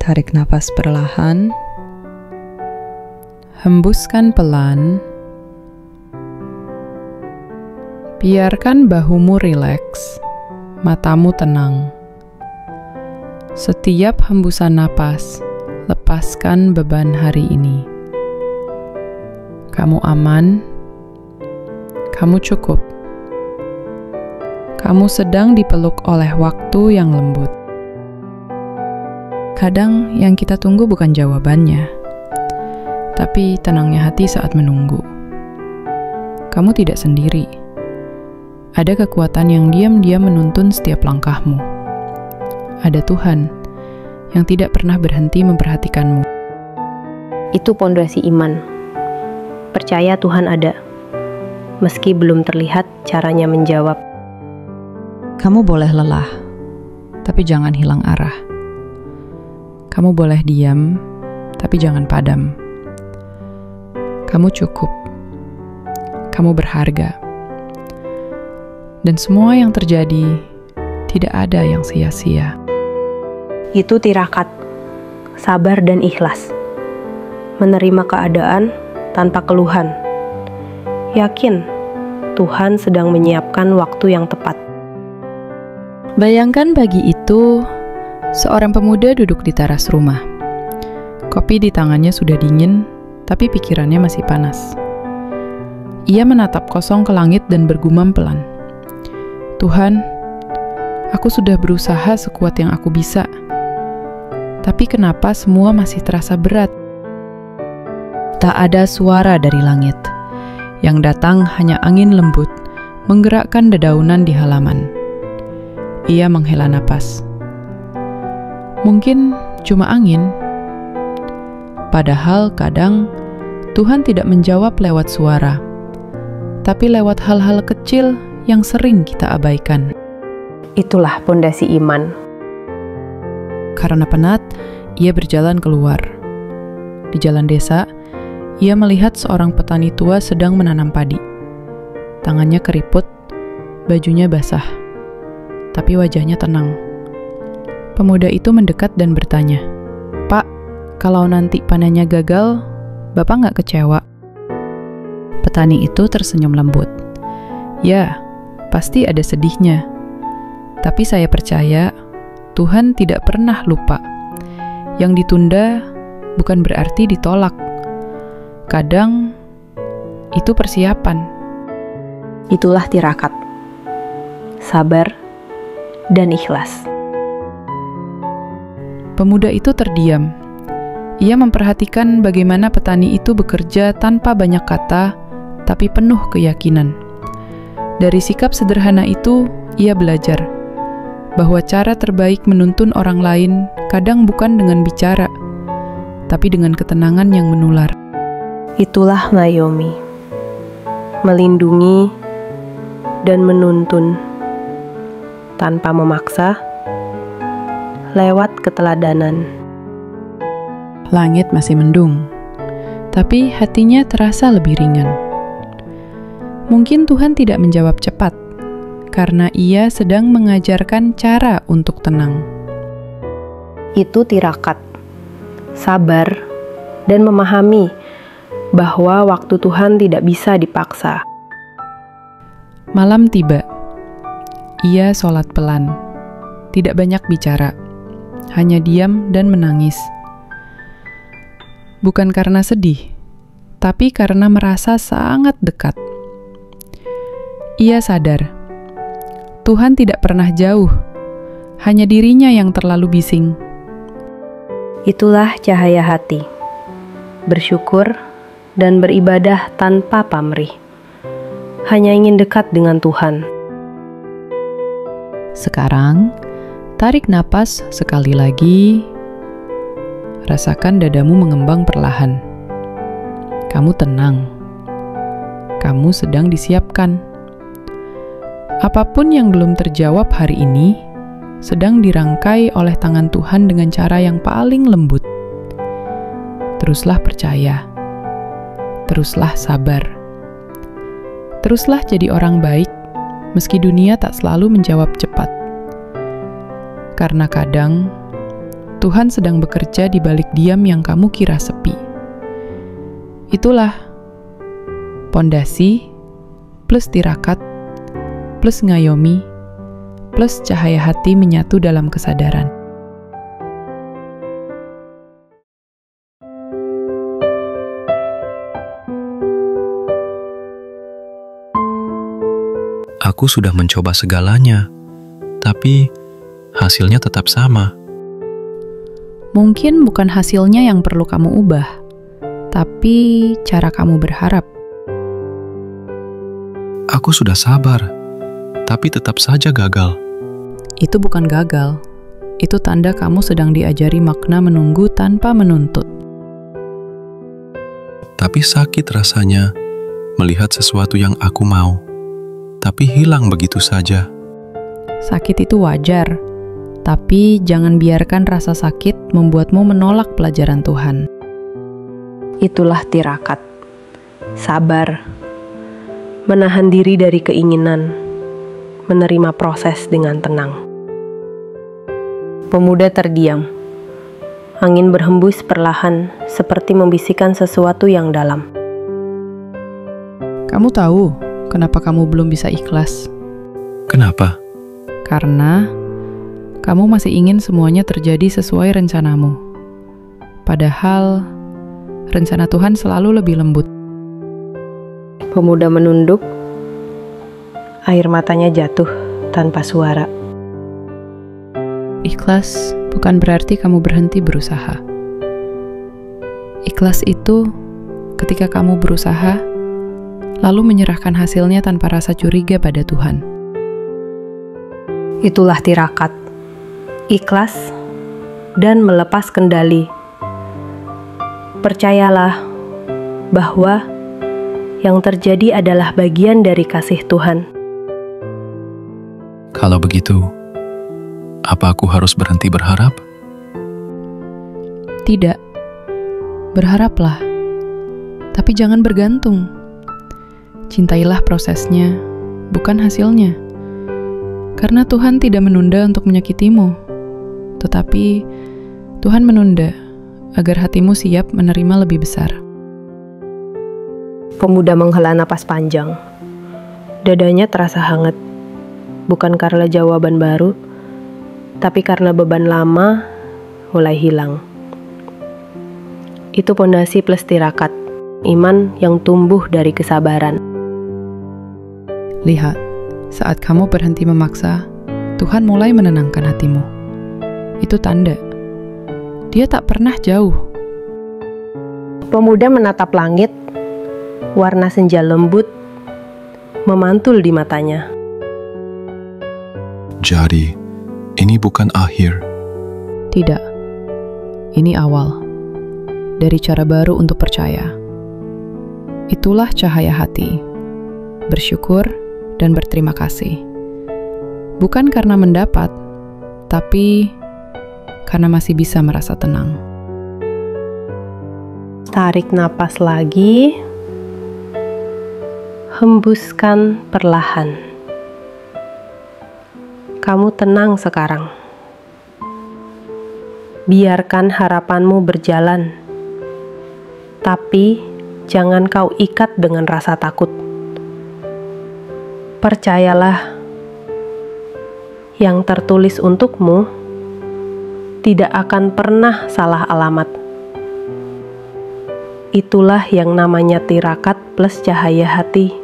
Tarik napas perlahan, hembuskan pelan, biarkan bahumu rileks, matamu tenang. Setiap hembusan napas, lepaskan beban hari ini. Kamu aman, kamu cukup. Kamu sedang dipeluk oleh waktu yang lembut. Kadang yang kita tunggu bukan jawabannya, tapi tenangnya hati saat menunggu. Kamu tidak sendiri. Ada kekuatan yang diam-diam menuntun setiap langkahmu. Ada Tuhan yang tidak pernah berhenti memperhatikanmu. Itu pondasi iman. Percaya Tuhan ada, meski belum terlihat caranya menjawab. Kamu boleh lelah, tapi jangan hilang arah. Kamu boleh diam, tapi jangan padam. Kamu cukup. Kamu berharga. Dan semua yang terjadi, tidak ada yang sia-sia. Itu tirakat, sabar dan ikhlas. Menerima keadaan tanpa keluhan. Yakin, Tuhan sedang menyiapkan waktu yang tepat. Bayangkan pagi itu, seorang pemuda duduk di teras rumah. Kopi di tangannya sudah dingin, tapi pikirannya masih panas. Ia menatap kosong ke langit dan bergumam pelan. Tuhan, aku sudah berusaha sekuat yang aku bisa. Tapi kenapa semua masih terasa berat? Tak ada suara dari langit. Yang datang hanya angin lembut, menggerakkan dedaunan di halaman. Ia menghela napas. Mungkin cuma angin. Padahal kadang Tuhan tidak menjawab lewat suara, tapi lewat hal-hal kecil yang sering kita abaikan. Itulah pondasi iman. Karena penat, ia berjalan keluar. Di jalan desa, ia melihat seorang petani tua sedang menanam padi. Tangannya keriput, bajunya basah, tapi wajahnya tenang. Pemuda itu mendekat dan bertanya, "Pak, kalau nanti panennya gagal, Bapak nggak kecewa?" Petani itu tersenyum lembut. "Ya, pasti ada sedihnya. Tapi saya percaya Tuhan tidak pernah lupa. Yang ditunda bukan berarti ditolak. Kadang itu persiapan." Itulah tirakat, sabar dan ikhlas. Pemuda itu terdiam. Ia memperhatikan bagaimana petani itu bekerja tanpa banyak kata, tapi penuh keyakinan. Dari sikap sederhana itu, ia belajar bahwa cara terbaik menuntun orang lain kadang bukan dengan bicara, tapi dengan ketenangan yang menular. Itulah Naomi, melindungi dan menuntun tanpa memaksa, lewat keteladanan. Langit masih mendung, tapi hatinya terasa lebih ringan. Mungkin Tuhan tidak menjawab cepat, karena ia sedang mengajarkan cara untuk tenang. Itu tirakat, sabar, dan memahami bahwa waktu Tuhan tidak bisa dipaksa. Malam tiba. Ia sholat pelan, tidak banyak bicara, hanya diam dan menangis. Bukan karena sedih, tapi karena merasa sangat dekat. Ia sadar, Tuhan tidak pernah jauh, hanya dirinya yang terlalu bising. Itulah cahaya hati, bersyukur dan beribadah tanpa pamrih. Hanya ingin dekat dengan Tuhan. Sekarang, tarik napas sekali lagi. Rasakan dadamu mengembang perlahan. Kamu tenang. Kamu sedang disiapkan. Apapun yang belum terjawab hari ini, sedang dirangkai oleh tangan Tuhan dengan cara yang paling lembut. Teruslah percaya. Teruslah sabar. Teruslah jadi orang baik, meski dunia tak selalu menjawab cepat. Karena kadang Tuhan sedang bekerja di balik diam yang kamu kira sepi. Itulah pondasi plus tirakat plus ngayomi plus cahaya hati menyatu dalam kesadaran. Aku sudah mencoba segalanya, tapi hasilnya tetap sama. Mungkin bukan hasilnya yang perlu kamu ubah, tapi cara kamu berharap. Aku sudah sabar, tapi tetap saja gagal. Itu bukan gagal, itu tanda kamu sedang diajari makna menunggu tanpa menuntut. Tapi sakit rasanya melihat sesuatu yang aku mau, tapi hilang begitu saja. Sakit itu wajar, tapi jangan biarkan rasa sakit membuatmu menolak pelajaran Tuhan. Itulah tirakat, sabar, menahan diri dari keinginan, menerima proses dengan tenang. Pemuda terdiam. Angin berhembus perlahan, seperti membisikkan sesuatu yang dalam. Kamu tahu kenapa kamu belum bisa ikhlas? Kenapa? Karena kamu masih ingin semuanya terjadi sesuai rencanamu. Padahal rencana Tuhan selalu lebih lembut. Pemuda menunduk, air matanya jatuh tanpa suara. Ikhlas bukan berarti kamu berhenti berusaha. Ikhlas itu ketika kamu berusaha, lalu menyerahkan hasilnya tanpa rasa curiga pada Tuhan. Itulah tirakat, ikhlas dan melepas kendali. Percayalah bahwa yang terjadi adalah bagian dari kasih Tuhan. Kalau begitu, apa aku harus berhenti berharap? Tidak. Berharaplah, tapi jangan bergantung. Cintailah prosesnya, bukan hasilnya. Karena Tuhan tidak menunda untuk menyakitimu, tetapi Tuhan menunda agar hatimu siap menerima lebih besar. Pemuda menghela napas panjang. Dadanya terasa hangat, bukan karena jawaban baru, tapi karena beban lama mulai hilang. Itu pondasi plus tirakat, iman yang tumbuh dari kesabaran. Lihat, saat kamu berhenti memaksa, Tuhan mulai menenangkan hatimu. Itu tanda. Dia tak pernah jauh. Pemuda menatap langit, warna senja lembut memantul di matanya. Jadi, ini bukan akhir. Tidak. Ini awal dari cara baru untuk percaya. Itulah cahaya hati. Bersyukur dan berterima kasih. Bukan karena mendapat, tapi karena masih bisa merasa tenang. Tarik napas lagi. Hembuskan perlahan. Kamu tenang sekarang. Biarkan harapanmu berjalan. Tapi jangan kau ikat dengan rasa takut. Percayalah, yang tertulis untukmu tidak akan pernah salah alamat. Itulah yang namanya tirakat plus cahaya hati.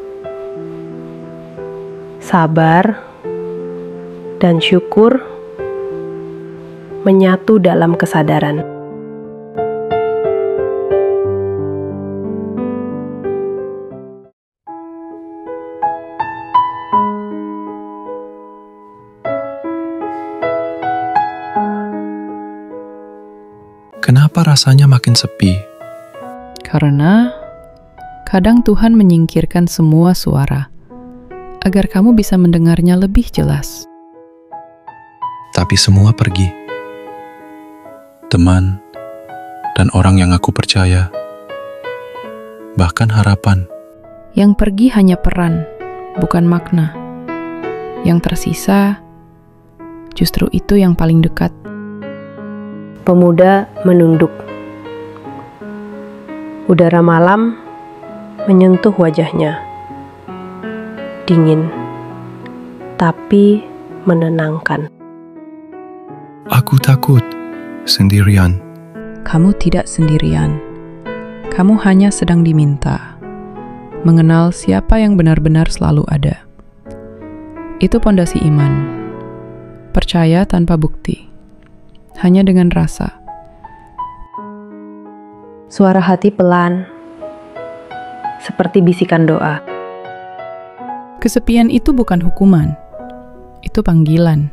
Sabar dan syukur menyatu dalam kesadaran. Kenapa rasanya makin sepi? Karena kadang Tuhan menyingkirkan semua suara agar kamu bisa mendengarnya lebih jelas. Tapi semua pergi. Teman dan orang yang aku percaya, bahkan harapan. Yang pergi hanya peran, bukan makna. Yang tersisa justru itu yang paling dekat. Pemuda menunduk. Udara malam menyentuh wajahnya. Dingin, tapi menenangkan. Aku takut sendirian. Kamu tidak sendirian. Kamu hanya sedang diminta mengenal siapa yang benar-benar selalu ada. Itu pondasi iman. Percaya tanpa bukti. Hanya dengan rasa. Suara hati pelan, seperti bisikan doa. Kesepian itu bukan hukuman. Itu panggilan.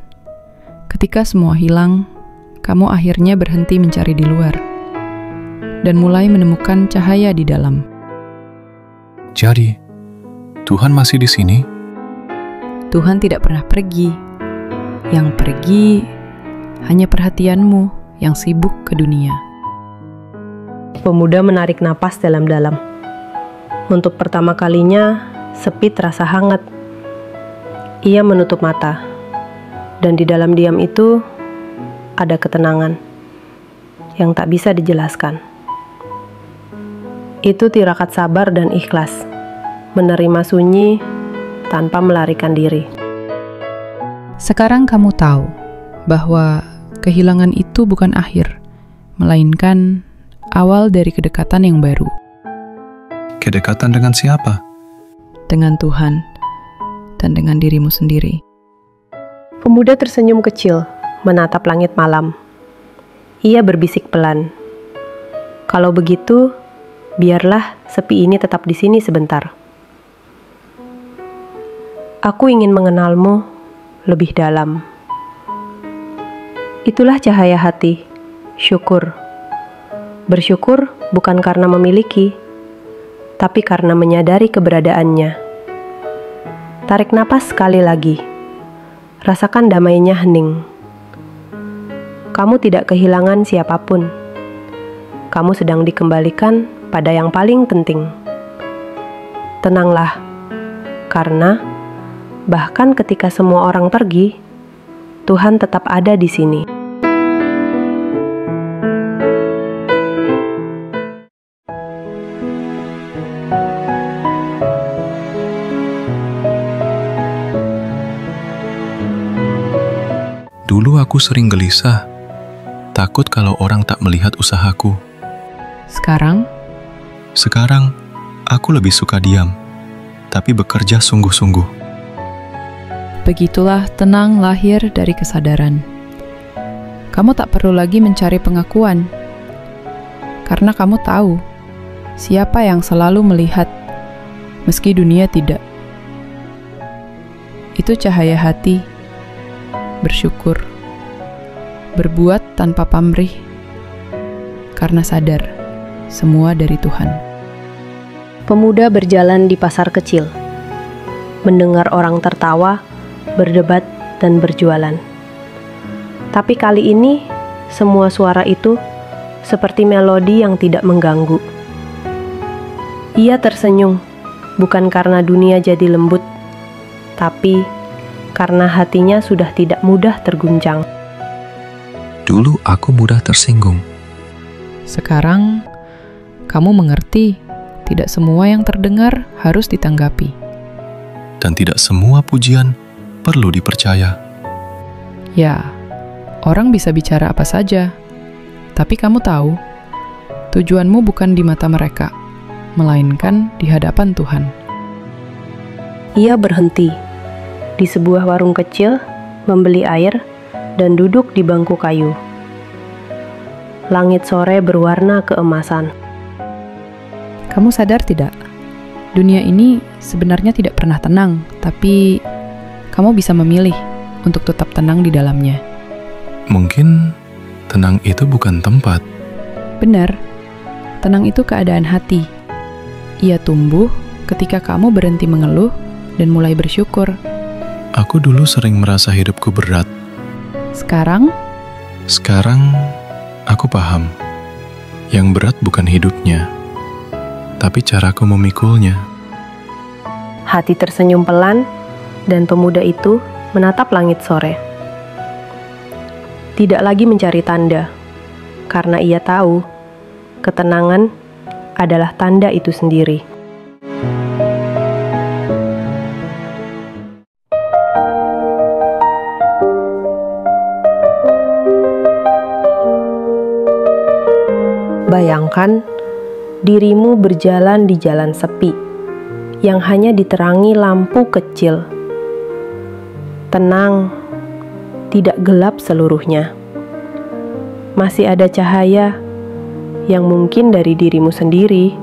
Ketika semua hilang, kamu akhirnya berhenti mencari di luar dan mulai menemukan cahaya di dalam. Jadi, Tuhan masih di sini? Tuhan tidak pernah pergi. Yang pergi hanya perhatianmu yang sibuk ke dunia. Pemuda menarik napas dalam-dalam. Untuk pertama kalinya, sepi terasa hangat. Ia menutup mata, dan di dalam diam itu ada ketenangan yang tak bisa dijelaskan. Itu tirakat sabar dan ikhlas, menerima sunyi tanpa melarikan diri. Sekarang kamu tahu bahwa kehilangan itu bukan akhir, melainkan awal dari kedekatan yang baru. Kedekatan dengan siapa? Dengan Tuhan dan dengan dirimu sendiri. Pemuda tersenyum kecil, menatap langit malam. Ia berbisik pelan. Kalau begitu, biarlah sepi ini tetap di sini sebentar. Aku ingin mengenalmu lebih dalam. Itulah cahaya hati, syukur. Bersyukur bukan karena memiliki, tapi karena menyadari keberadaannya. Tarik napas sekali lagi. Rasakan damainya hening. Kamu tidak kehilangan siapapun. Kamu sedang dikembalikan pada yang paling penting. Tenanglah, karena bahkan ketika semua orang pergi, Tuhan tetap ada di sini. Dulu aku sering gelisah, takut kalau orang tak melihat usahaku. Sekarang, aku lebih suka diam, tapi bekerja sungguh-sungguh. Begitulah tenang lahir dari kesadaran. Kamu tak perlu lagi mencari pengakuan, karena kamu tahu siapa yang selalu melihat, meski dunia tidak. Itu cahaya hati, bersyukur, berbuat tanpa pamrih, karena sadar semua dari Tuhan. Pemuda berjalan di pasar kecil, mendengar orang tertawa, berdebat, dan berjualan. Tapi kali ini, semua suara itu seperti melodi yang tidak mengganggu. Ia tersenyum, bukan karena dunia jadi lembut, tapi karena hatinya sudah tidak mudah terguncang. Dulu aku mudah tersinggung. Sekarang, kamu mengerti tidak semua yang terdengar harus ditanggapi. Dan tidak semua pujian perlu dipercaya. Ya, orang bisa bicara apa saja, tapi kamu tahu, tujuanmu bukan di mata mereka, melainkan di hadapan Tuhan. Ia berhenti di sebuah warung kecil, membeli air, dan duduk di bangku kayu. Langit sore berwarna keemasan. Kamu sadar tidak? Dunia ini sebenarnya tidak pernah tenang, tapi kamu bisa memilih untuk tetap tenang di dalamnya. Mungkin tenang itu bukan tempat. Benar, tenang itu keadaan hati. Ia tumbuh ketika kamu berhenti mengeluh dan mulai bersyukur. Aku dulu sering merasa hidupku berat. Sekarang, aku paham. Yang berat bukan hidupnya, tapi caraku memikulnya. Hati tersenyum pelan, dan pemuda itu menatap langit sore. Tidak lagi mencari tanda, karena ia tahu ketenangan adalah tanda itu sendiri. Bayangkan dirimu berjalan di jalan sepi yang hanya diterangi lampu kecil. Tenang, tidak gelap seluruhnya. Masih ada cahaya yang mungkin dari dirimu sendiri.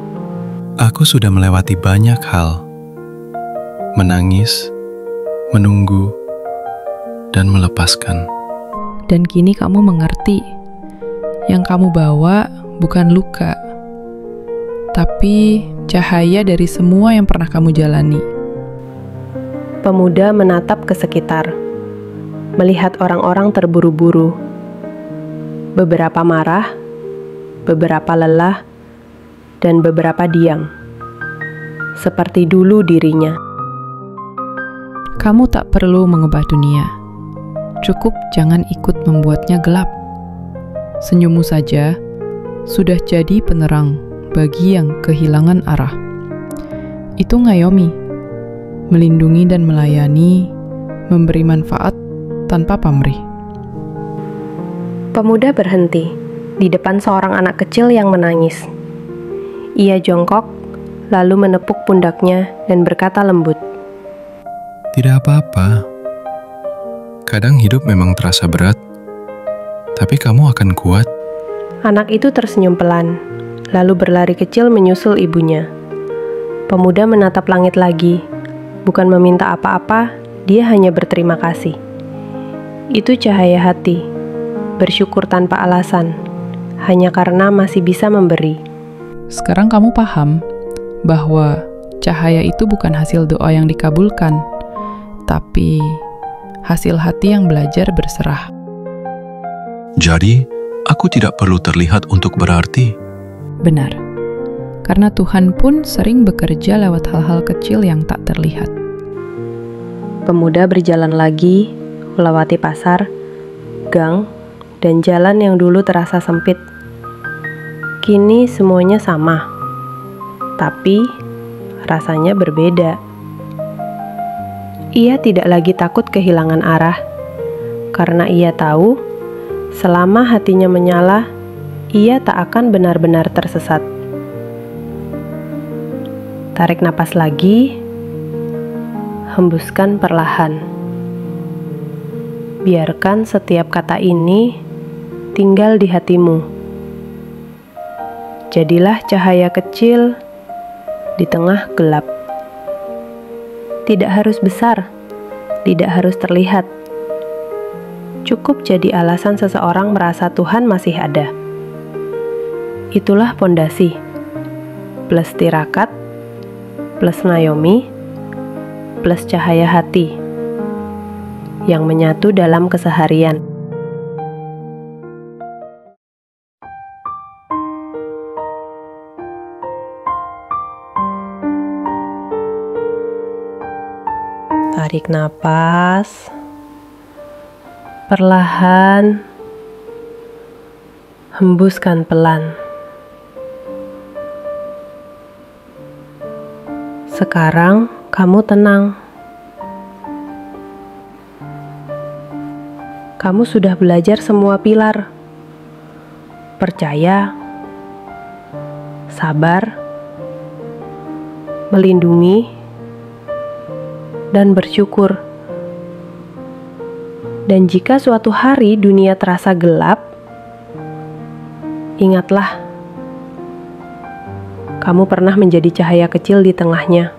Aku sudah melewati banyak hal. Menangis, menunggu, dan melepaskan. Dan kini kamu mengerti, yang kamu bawa bukan luka, tapi cahaya dari semua yang pernah kamu jalani. Pemuda menatap ke sekitar, melihat orang-orang terburu-buru. Beberapa marah, beberapa lelah, dan beberapa diam. Seperti dulu dirinya. Kamu tak perlu mengubah dunia. Cukup jangan ikut membuatnya gelap. Senyummu saja sudah jadi penerang bagi yang kehilangan arah. Itu ngayomi, melindungi dan melayani, memberi manfaat tanpa pamrih. Pemuda berhenti di depan seorang anak kecil yang menangis. Ia jongkok, lalu menepuk pundaknya dan berkata lembut, Tidak apa-apa. Kadang hidup memang terasa berat, tapi kamu akan kuat. Anak itu tersenyum pelan, lalu berlari kecil menyusul ibunya. Pemuda menatap langit lagi, bukan meminta apa-apa, dia hanya berterima kasih. Itu cahaya hati, bersyukur tanpa alasan, hanya karena masih bisa memberi. Sekarang kamu paham bahwa cahaya itu bukan hasil doa yang dikabulkan, tapi hasil hati yang belajar berserah. Jadi, aku tidak perlu terlihat untuk berarti. Benar, karena Tuhan pun sering bekerja lewat hal-hal kecil yang tak terlihat. Pemuda berjalan lagi, melewati pasar, gang, dan jalan yang dulu terasa sempit. Kini semuanya sama, tapi rasanya berbeda. Ia tidak lagi takut kehilangan arah, karena ia tahu selama hatinya menyala, ia tak akan benar-benar tersesat. Tarik napas lagi, hembuskan perlahan. Biarkan setiap kata ini tinggal di hatimu. Jadilah cahaya kecil di tengah gelap. Tidak harus besar, tidak harus terlihat. Cukup jadi alasan seseorang merasa Tuhan masih ada. Itulah pondasi, plus tirakat, plus ngayomi, plus cahaya hati yang menyatu dalam keseharian. Tarik napas, perlahan, hembuskan pelan. Sekarang kamu tenang. Kamu sudah belajar semua pilar. Percaya, sabar, melindungi, dan bersyukur. Dan jika suatu hari dunia terasa gelap, ingatlah, kamu pernah menjadi cahaya kecil di tengahnya.